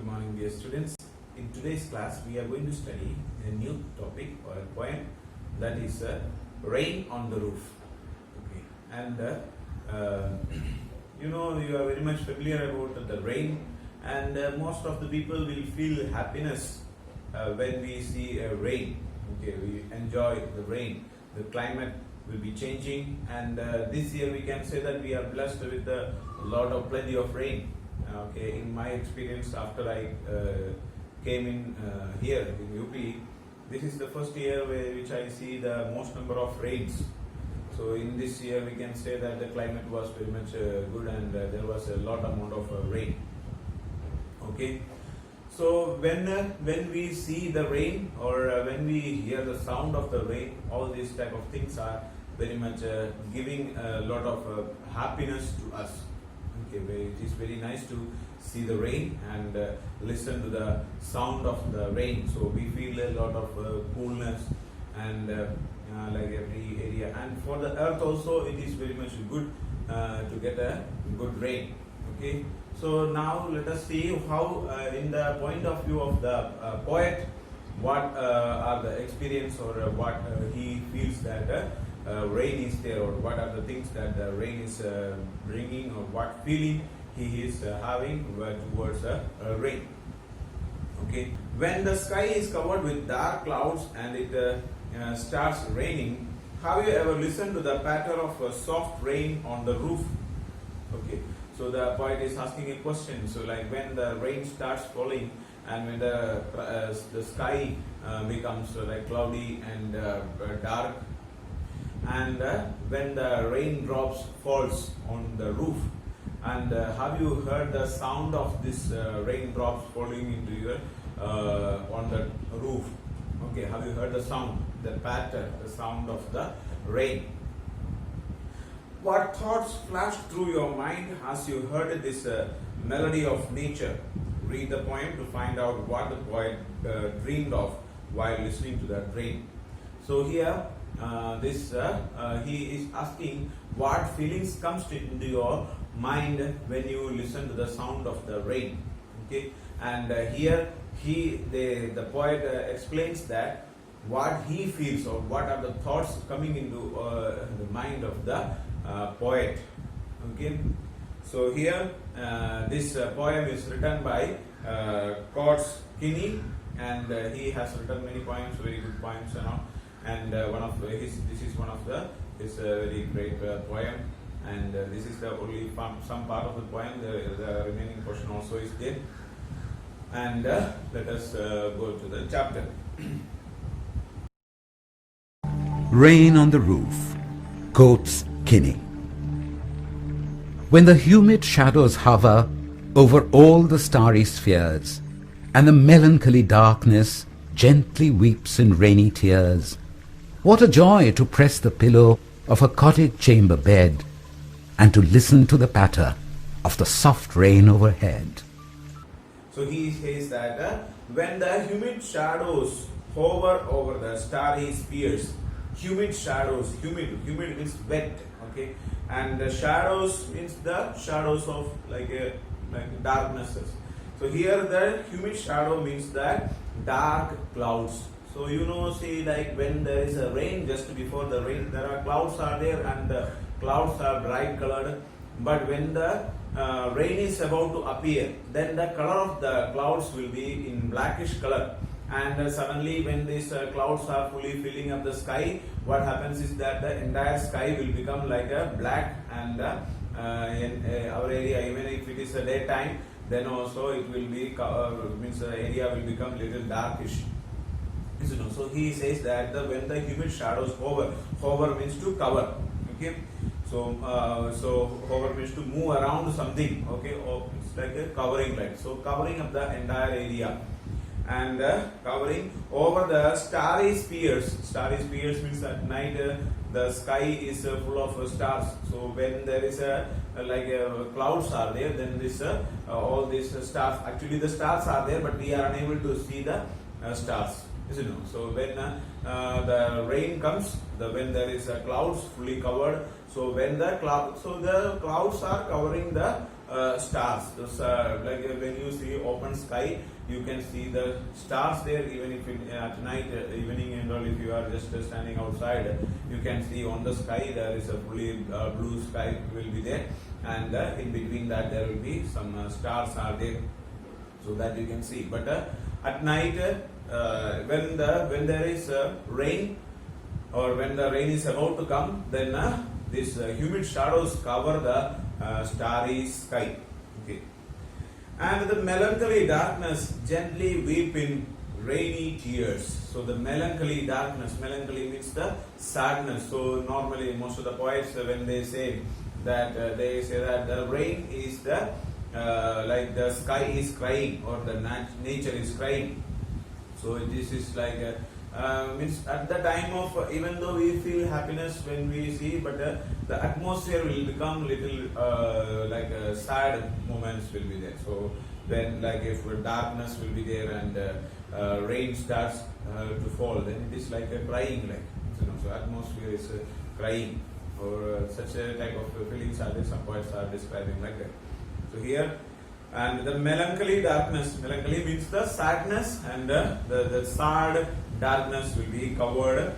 Good morning, dear students. In today's class, we are going to study a new topic or a poem that is Rain on the Roof. Okay, and you are very much familiar about the rain, and most of the people will feel happiness when we see rain. Okay, we enjoy the rain. The climate will be changing, and this year we can say that we are blessed with a lot of plenty of rain. Okay, in my experience, after I came in here in UP, this is the first year which I see the most number of rains. So in this year, we can say that the climate was very much good, and there was a lot amount of rain. Okay, so when we see the rain or when we hear the sound of the rain, all these type of things are very much giving a lot of happiness to us. Okay, it is very nice to see the rain and listen to the sound of the rain. So we feel a lot of coolness and like every area. And for the earth also, it is very much good to get a good rain. Okay, so now let us see how, in the point of view of the poet, what are the experience or what he feels that rain is there, or what are the things that the rain is bringing, or what feeling he is having towards rain. Okay, when the sky is covered with dark clouds and it starts raining, have you ever listened to the patter of a soft rain on the roof? Okay, so the poet is asking a question. So like when the rain starts falling and when the sky becomes like cloudy and dark, and when the raindrops falls on the roof, and have you heard the sound of this raindrops falling into your on the roof? Okay, have you heard the sound, the patter, the sound of the rain? What thoughts flashed through your mind as you heard this melody of nature? Read the poem to find out what the poet dreamed of while listening to that rain. So here he is asking what feelings comes into your mind when you listen to the sound of the rain. Okay, and here the poet explains that what he feels or what are the thoughts coming into the mind of the poet. Okay, so here this poem is written by Coates Kinny, and he has written many poems, very good poems and all. And this is one of his very great poem, and this is the only some part of the poem. The remaining portion also is there. And let us go to the chapter. Rain on the Roof, Coates Kinny. When the humid shadows hover over all the starry spheres, and the melancholy darkness gently weeps in rainy tears, what a joy to press the pillow of a cottage chamber bed and to listen to the patter of the soft rain overhead. So he says that when the humid shadows hover over the starry spheres, humid shadows, humid means wet, okay, and the shadows means the shadows of like darknesses. So here the humid shadow means that dark clouds. So see, like when there is a rain, just before the rain, there are clouds are there, and the clouds are bright colored. But when the rain is about to appear, then the color of the clouds will be in blackish color. And suddenly, when these clouds are fully filling up the sky, what happens is that the entire sky will become like a black, and in our area, even if it is a daytime, then also it will be means the area will become little darkish. So he says that when the humid shadows hover means to cover. Okay, so hover means to move around something. Okay, or it's like a covering, like so covering up the entire area, and covering over the starry spheres. Starry spheres means at night the sky is full of stars. So when there is clouds are there, then this all these stars. Actually, the stars are there, but we are unable to see the stars. So when the rain comes, when there is clouds fully covered, so when the clouds are covering the stars. Those like when you see open sky, you can see the stars there. Even if at night, evening and all, if you are just standing outside, you can see on the sky there is a fully blue sky will be there, and in between that there will be some stars are there, so that you can see. But at night, when there is rain, or when the rain is about to come, then these humid shadows cover the starry sky. Okay. And the melancholy darkness gently weep in rainy tears. So the melancholy darkness, melancholy means the sadness. So normally most of the poets, when they say that the rain is the like the sky is crying, or the nature is crying. So this is like means at the time of, even though we feel happiness when we see, but the atmosphere will become little like sad moments will be there. So when, like, if darkness will be there and rain starts to fall, then it is like a crying, like, you know. So atmosphere is crying, or such a type of feelings are there. Some poets are describing like that. So here, and the melancholy darkness, melancholy means the sadness, and the sad darkness will be covered.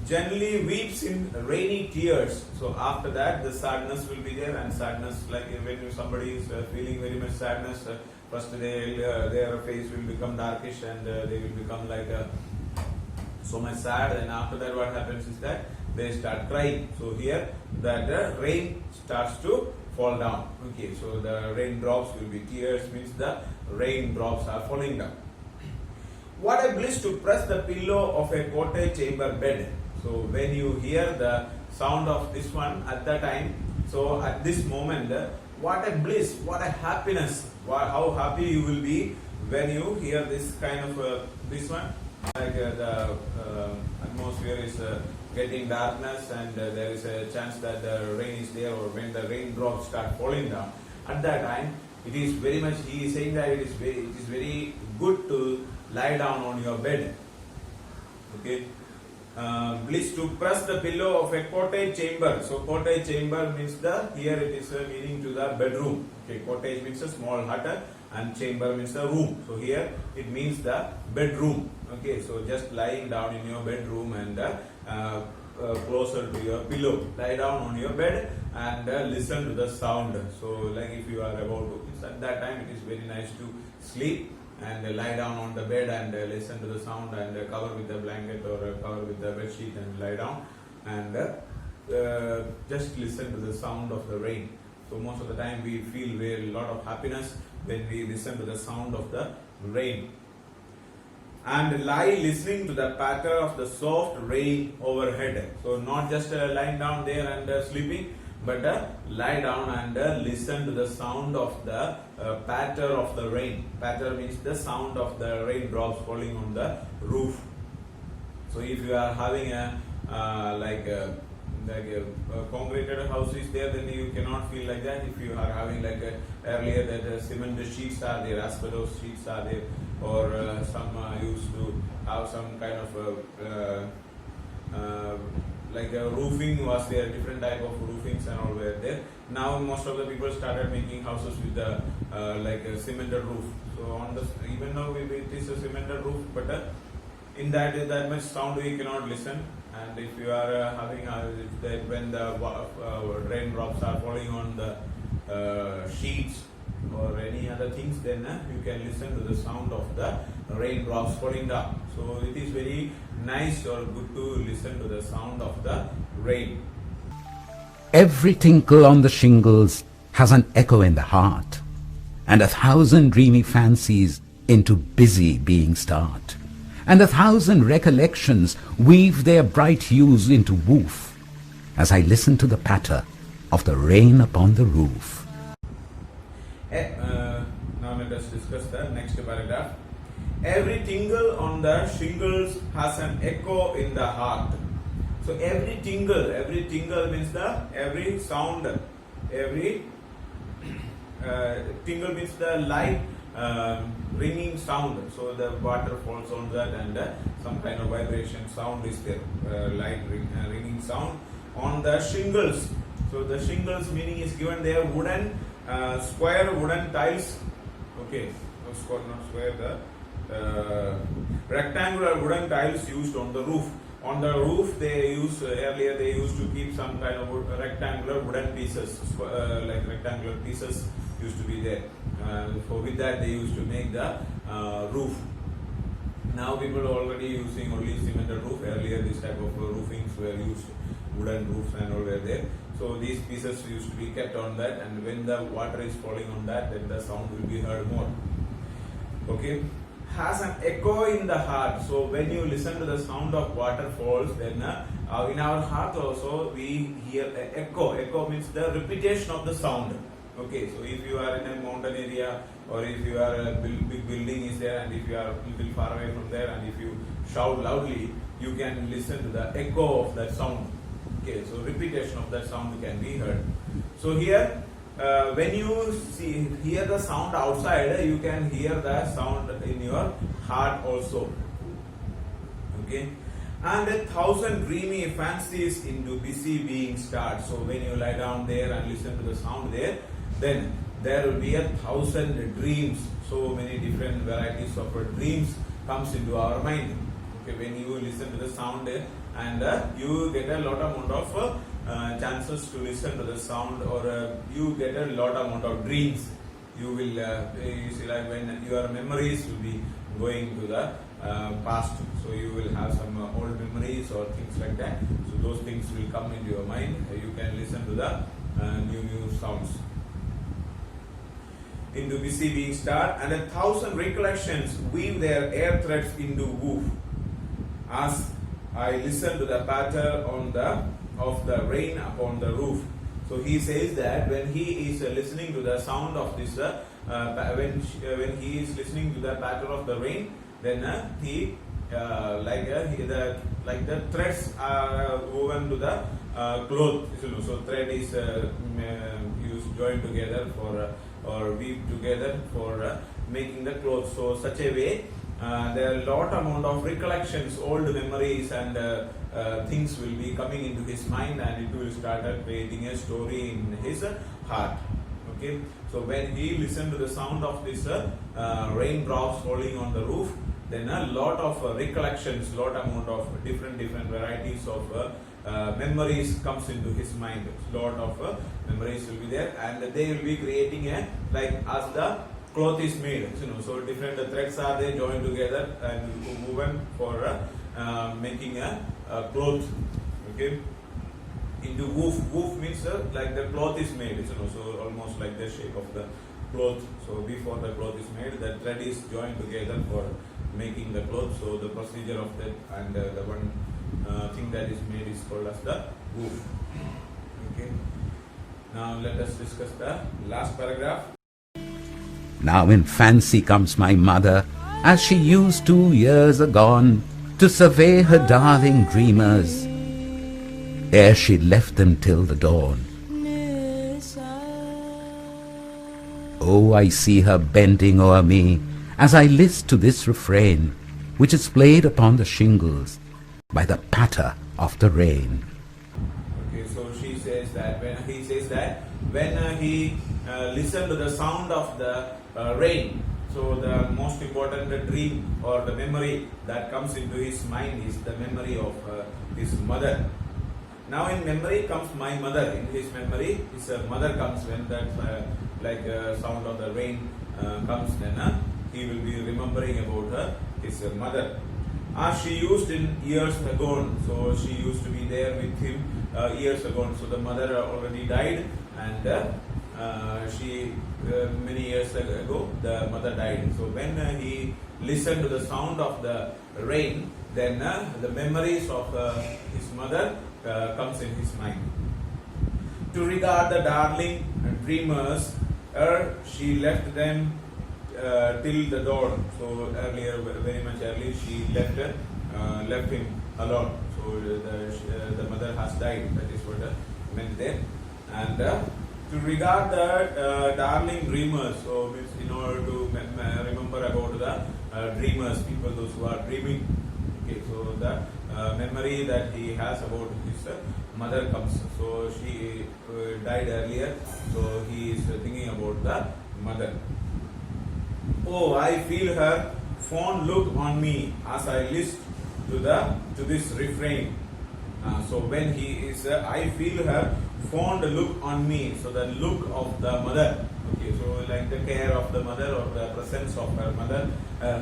Gently weeps in rainy tears. So after that, the sadness will be there, and sadness, like when somebody is feeling very much sadness, first their face will become darkish, and they will become like so much sad, and after that what happens is that they start crying. So here the rain starts to fall down. Okay, so the raindrops will be tears, means the raindrops are falling down. What a bliss to press the pillow of a cottage chamber bed. So when you hear the sound of this one at the time, so at this moment, what a bliss, what a happiness, how happy you will be when you hear this kind of this one. Like the atmosphere is getting darkness, and there is a chance that the rain is there, or when the raindrops start falling down, at that time it is very much, he is saying that it is very good to lie down on your bed. Okay. Bliss to press the pillow of a cottage chamber. So cottage chamber means here it is meaning to the bedroom. Okay, cottage means a small hut, and chamber means a room. So here it means the bedroom. Okay, so just lying down in your bedroom, and closer to your pillow, lie down on your bed and listen to the sound. So like if you are about to, at that time it is very nice to sleep and lie down on the bed and listen to the sound, and cover with the blanket or cover with the bed sheet and lie down and just listen to the sound of the rain. So most of the time we feel a lot of happiness when we listen to the sound of the rain. And lie listening to the patter of the soft rain overhead. So not just lying down there and sleeping, but lie down and listen to the sound of the patter of the rain. Patter means the sound of the raindrops falling on the roof. So if you are having a concreted house is there, then you cannot feel like that. If you are having like earlier that cement sheets are there, asbestos sheets are there, or some used to have some kind of like roofing was there, different type of roofings and all were there. Now most of the people started making houses with the like a cemented roof. So on the, even though it is a cemented roof, but in that much sound we cannot listen. And if you are having when the raindrops are falling on the sheets or any other things, then you can listen to the sound of the raindrops falling down. So it is very nice or good to listen to the sound of the rain. Every tinkle on the shingles has an echo in the heart, and 1,000 dreamy fancies into busy being start, and 1,000 recollections weave their bright hues into woof, as I listen to the patter of the rain upon the roof. Now let us discuss the next paragraph. Every tingle on the shingles has an echo in the heart. So every tingle means every sound, every tingle means the light ringing sound. So the water falls on that, and some kind of vibration sound is there, light ringing sound on the shingles. So the shingles meaning is given there, wooden square wooden tiles. Okay, not square, the rectangular wooden tiles used on the roof. On the roof, they used earlier they used to keep some kind of rectangular wooden pieces, like rectangular pieces used to be there. For with that they used to make the roof. Now people are already using only cemented roof. Earlier this type of roofings were used, wooden roofs and all were there. So these pieces used to be kept on that, and when the water is falling on that, then the sound will be heard more. Okay, has an echo in the heart. So when you listen to the sound of waterfalls, then in our heart also we hear an echo. Echo means the repetition of the sound. Okay, so if you are in a mountain area, or if you are a big building is there, and if you are a little far away from there, and if you shout loudly, you can listen to the echo of that sound. Okay, so repetition of that sound can be heard. So here, when you hear the sound outside, you can hear the sound in your heart also. Okay, and 1,000 dreamy fancies into busy being start. So when you lie down there and listen to the sound there, then there will be 1,000 dreams. So many different varieties of dreams comes into our mind. Okay, when you listen to the sound and you get a lot amount of chances to listen to the sound, or you get a lot amount of dreams. You will you see, like when your memories will be going to the past, so you will have some old memories or things like that. So those things will come into your mind. You can listen to the new sounds. Into busy being start, and 1,000 recollections weave their air threads into woof. As I listen to the patter of the rain upon the roof. So he says that when he is listening to the sound of this, when he is listening to the patter of the rain, then he like the threads are woven to the cloth. So thread is used joined together for or weave together for making the clothes. So such a way there are a lot amount of recollections, old memories and things will be coming into his mind, and it will start creating a story in his heart. Okay, so when he listened to the sound of this raindrops falling on the roof, then a lot of recollections, lot amount of different varieties of memories comes into his mind. Lot of memories will be there, and they will be creating a, like as the cloth is made, so different threads are there joined together and woven for making a cloth. Okay, into woof. Woof means like the cloth is made, so almost like the shape of the cloth. So before the cloth is made, the thread is joined together for making the cloth. So the procedure of that, and the one thing that is made is called as the woof. Okay. Now let us discuss the last paragraph. Now in fancy comes my mother, as she used 2 years agone, to survey her darling dreamers, ere she left them till the dawn. Oh, I see her bending o'er me, as I list to this refrain, which is played upon the shingles by the patter of the rain. Okay, so she says that when he says that when he listened to the sound of the rain, so the most important dream or the memory that comes into his mind is the memory of his mother. Now in memory comes my mother. In his memory, his mother comes when that sound of the rain comes. Then he will be remembering about his mother. As she used in years ago, so she used to be there with him years ago. So the mother already died, and she many years ago the mother died. So when he listened to the sound of the rain, then the memories of his mother comes in his mind. To regard the darling dreamers, she left them till the dawn. So earlier, very much early, she left him alone. So the mother has died. That is what meant there. And to regard the darling dreamers, so in order to remember about the dreamers, people those who are dreaming. Okay, so the memory that he has about his mother comes. So she died earlier, so he is thinking about the mother. Oh, I feel her fond look on me as I listen to this refrain. So when he is, I feel her fond look on me. So the look of the mother. Okay, so like the care of the mother or the presence of her mother,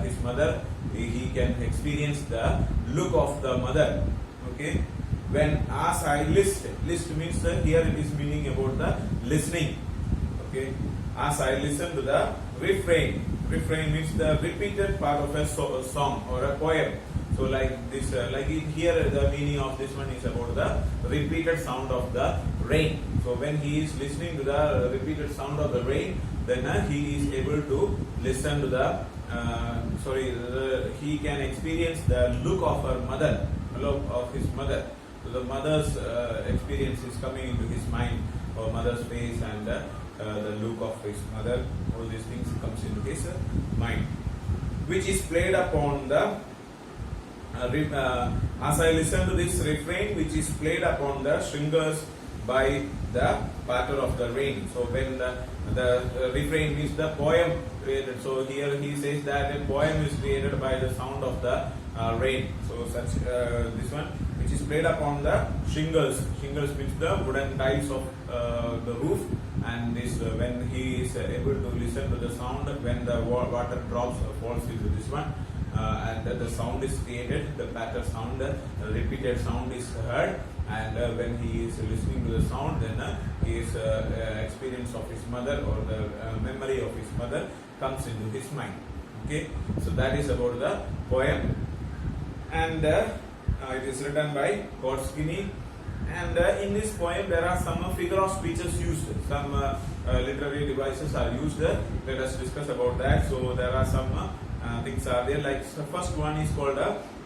his mother, he can experience the look of the mother. Okay, when as I list means here it is meaning about the listening. Okay, as I listen to the refrain. Refrain means the repeated part of a song or a poem. So like this, here the meaning of this one is about the repeated sound of the rain. So when he is listening to the repeated sound of the rain, then he is able to listen to the, he can experience the look of her mother, look of his mother. So the mother's experience is coming into his mind, or mother's face and the look of his mother. All these things comes into his mind, which is played upon the as I listen to this refrain, which is played upon the stringers by the patter of the rain. So when the refrain means the poem created. So here he says that a poem is created by the sound of the rain. So such this one, which is played upon the shingles. Shingles means the wooden tiles of the roof. And this when he is able to listen to the sound when the water drops falls into this one. And the sound is created, the patter sound, the repeated sound is heard, and when he is listening to the sound, then his experience of his mother or the memory of his mother comes into his mind. Okay, so that is about the poem, and it is written by Coates Kinny. And in this poem, there are some figure of speeches used, some literary devices are used. Let us discuss about that. So there are some things are there, like the first one is called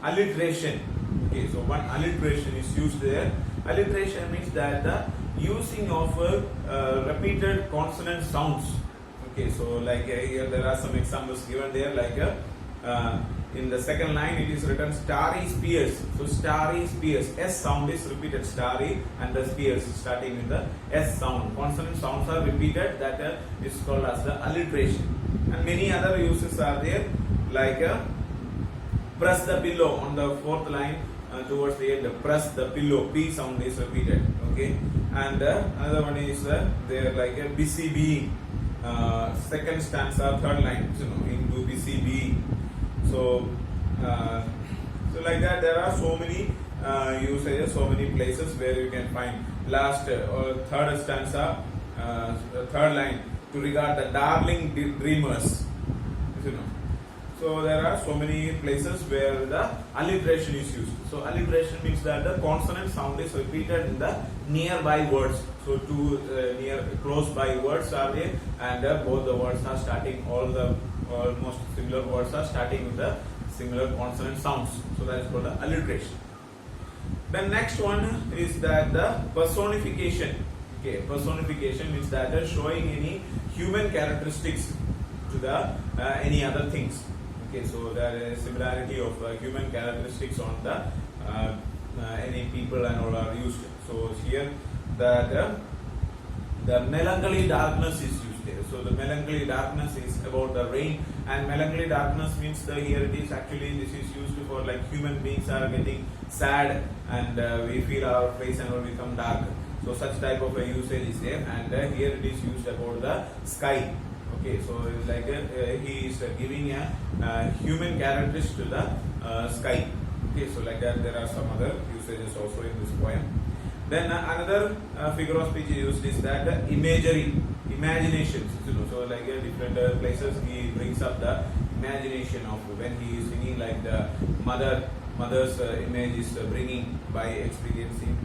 alliteration. Okay, so one alliteration is used there. Alliteration means that the using of repeated consonant sounds. Okay, so like here there are some examples given there, like in the second line it is written starry spears. So starry spears, S sound is repeated, starry, and the spears starting with the S sound. Consonant sounds are repeated, that is called as the alliteration. And many other uses are there, like press the pillow on the fourth line towards the end. Press the pillow, P sound is repeated. Okay, and another one is there, like a busy being. Second stanza, third line, into busy being. So like that, there are so many usages, so many places where you can find last or third stanza, third line, to regard the darling dreamers. So there are so many places where the alliteration is used. So alliteration means that the consonant sound is repeated in the nearby words. So two close by words are there, and both the words are starting, almost similar words are starting with the similar consonant sounds. So that is called the alliteration. The next one is that the personification. Okay, personification means that showing any human characteristics to the any other things. Okay, so there is similarity of human characteristics on the any people and all are used. So here the melancholy darkness is used there. So the melancholy darkness is about the rain, and melancholy darkness means here it is actually, this is used for like human beings are getting sad, and we feel our face and all become dark. So such type of a usage is there, and here it is used about the sky. Okay, so like he is giving a human characteristics to the sky. Okay, so like that there are some other usages also in this poem. Then another figure of speech used is that imagery, imaginations. So like different places he brings up the imagination of when he is singing, like the mother's image is bringing by experiencing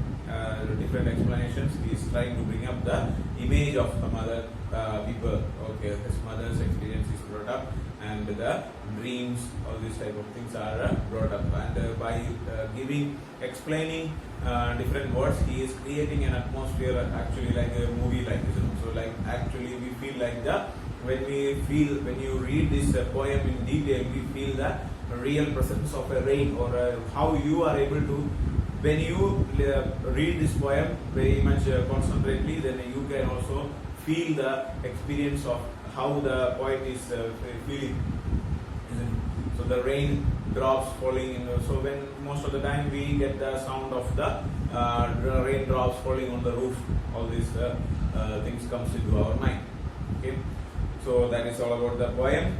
different explanations. He is trying to bring up the image of some other people. Okay, his mother's experience is brought up, and the dreams, all these type of things are brought up, and by explaining different words, he is creating an atmosphere, actually like a movie like this. So like actually we feel like when you read this poem in detail, we feel the real presence of a rain, or how you are able to, when you read this poem very much concentrately, then you can also feel the experience of how the poet is feeling. So the rain drops falling in. So when most of the time we get the sound of the raindrops falling on the roof, all these things comes into our mind. Okay, so that is all about the poem.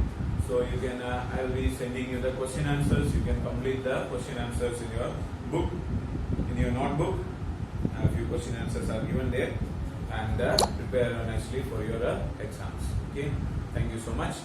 So you can, I will be sending you the question answers. You can complete the question answers in your book, in your notebook. A few question answers are given there, and prepare nicely for your exams. Okay, thank you so much.